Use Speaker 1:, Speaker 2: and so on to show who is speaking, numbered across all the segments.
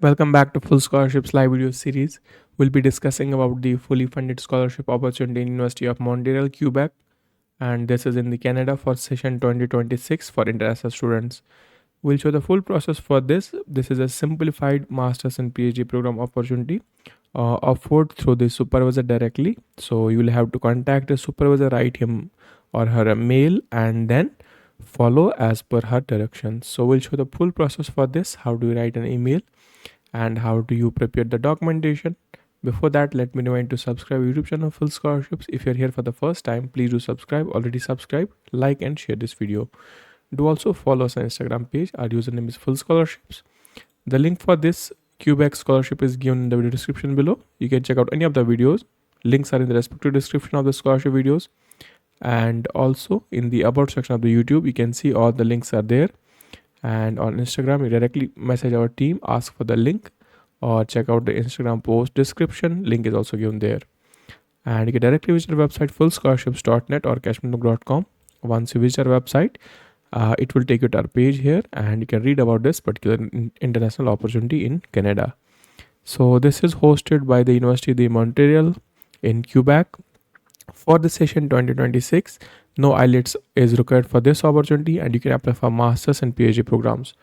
Speaker 1: Welcome back to Full Scholarships live video series. We'll be discussing about the fully funded scholarship opportunity in University of Montreal, Quebec, and this is in the Canada for session 2026 for international students. We'll show the full process for this. This is a simplified master's and PhD program opportunity offered through the supervisor directly. So you will have to contact the supervisor, write him or her a mail, and then follow as per her directions. So we'll show the full process for this. How do you write an email? And how do you prepare the documentation. Before that, let me remind to subscribe YouTube channel Full Scholarships. If you're here for the first time, please do subscribe. Already subscribe, like and share this video. Do also follow us on Instagram page. Our username is Full Scholarships. The link for this Quebec scholarship is given in the video description below. You can check out any of the videos. Links are in the respective description of the scholarship videos. And also in the about section of the YouTube, you can see all the links are there. And on Instagram, you directly message our team, ask for the link, or check out the Instagram post description. Link is also given there. And you can directly visit our website fullscholarships.net or cashmanbook.com. Once you visit our website, it will take you to our page here, and you can read about this particular international opportunity in Canada. So this is hosted by the University de Montréal in Quebec. For the session 2026, no IELTS is required for this opportunity, and you can apply for master's and PhD programs.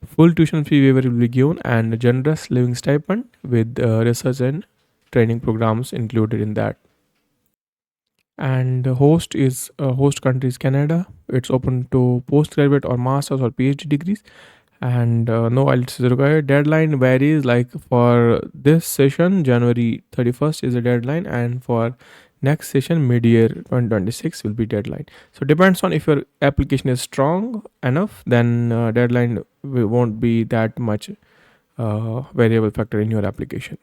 Speaker 1: Full tuition fee waiver will be given and a generous living stipend with research and training programs included in that. And the host country is Canada. It's open to postgraduate or master's or PhD degrees, and no IELTS is required. Deadline varies. Like for this session, January 31st is the deadline, and for next session, mid-year 2026 will be deadline. So depends on if your application is strong enough, then deadline won't be that much variable factor in your application.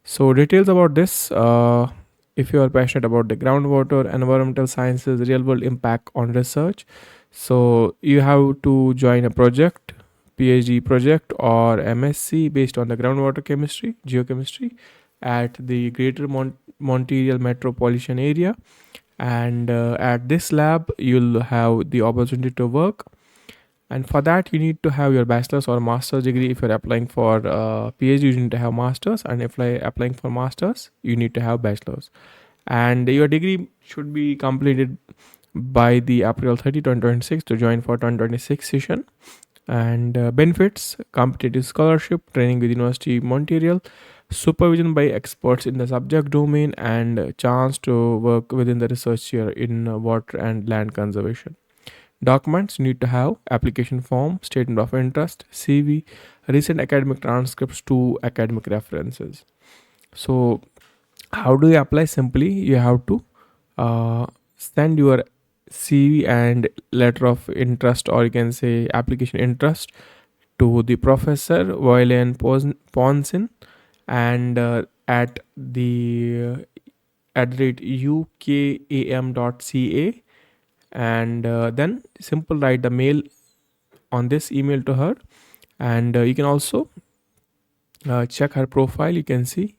Speaker 1: So details about this. If you are passionate about the groundwater, environmental sciences, real world impact on research, so you have to join a project, PhD project or MSc based on the groundwater chemistry, geochemistry at the Greater Montreal metropolitan area. And at this lab, you'll have the opportunity to work. And for that, you need to have your bachelor's or master's degree. If you're applying for PhD, you need to have master's, and if you're applying for master's, you need to have bachelor's. And your degree should be completed by the April 30, 2026 to join for 2026 session. And benefits: competitive scholarship, training with University of Montreal, supervision by experts in the subject domain, and chance to work within the research year in water and land conservation. Documents: need to have application form, statement of interest, CV, recent academic transcripts, to academic references. So how do you apply? Simply, you have to send your CV and letter of interest, or you can say application interest, to the professor Violin Ponsin, and at the @ ukam.ca, and then simple write the mail on this email to her. And you can also check her profile. You can see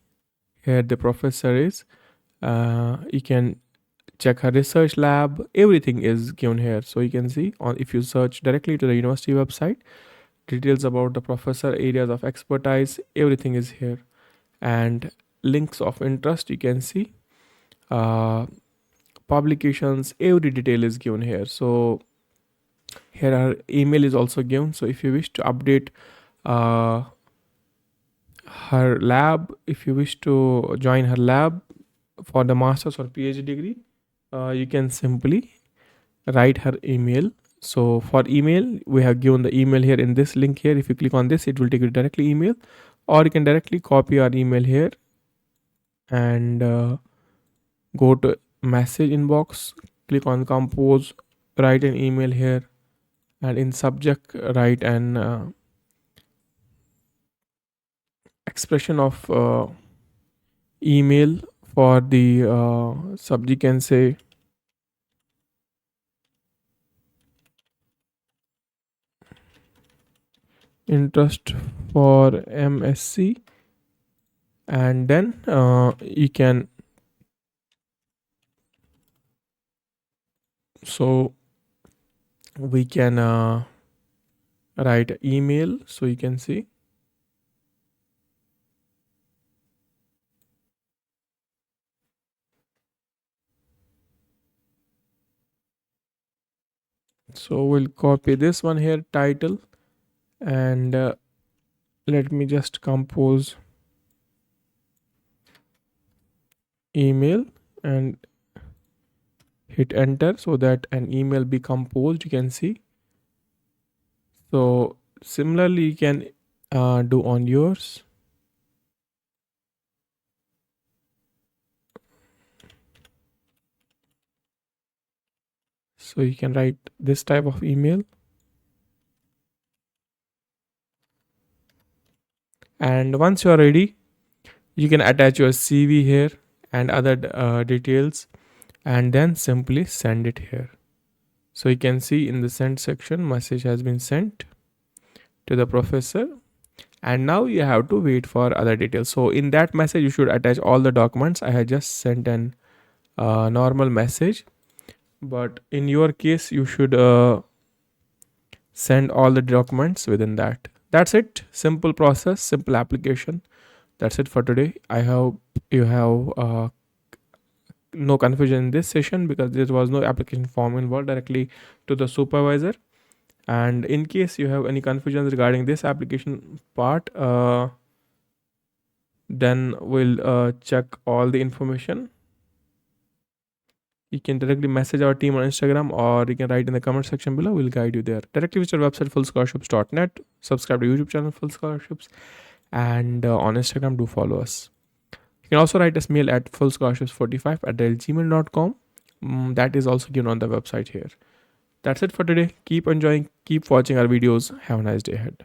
Speaker 1: here the professor is. You can check her research lab. Everything is given here, so you can see on if you search directly to the university website, details about the professor, areas of expertise, everything is here. And links of interest, you can see publications, every detail is given here. So here our email is also given. So if you wish to update her lab, if you wish to join her lab for the master's or PhD degree, you can simply write her email. So for email, we have given the email here in this link here. If you click on this, it will take you directly email, or you can directly copy our email here and go to message inbox, click on compose, write an email here, and in subject write an expression of email. For the subject, can say interest for MSc, and then you can, so we can write email. So you can see So we'll copy this one here, title, and let me just compose email and hit enter so that an email be composed, you can see. So similarly you can do on yours. So you can write this type of email, and once you are ready you can attach your CV here and other details, and then simply send it here. So you can see in the send section message has been sent to the professor, and now you have to wait for other details. So in that message you should attach all the documents. I had just sent an normal message, but in your case you should send all the documents within that. That's it. Simple process, simple application. That's it for today. I hope you have no confusion in this session, because there was no application form involved directly to the supervisor. And in case you have any confusions regarding this application part, then we'll check all the information. You can directly message our team on Instagram, or you can write in the comment section below. We'll guide you there. Directly visit our website fullscholarships.net. Subscribe to YouTube channel Full Scholarships, and on Instagram do follow us. You can also write us mail at fullscholarships45@gmail.com. That is also given on the website here. That's it for today. Keep enjoying, keep watching our videos. Have a nice day ahead.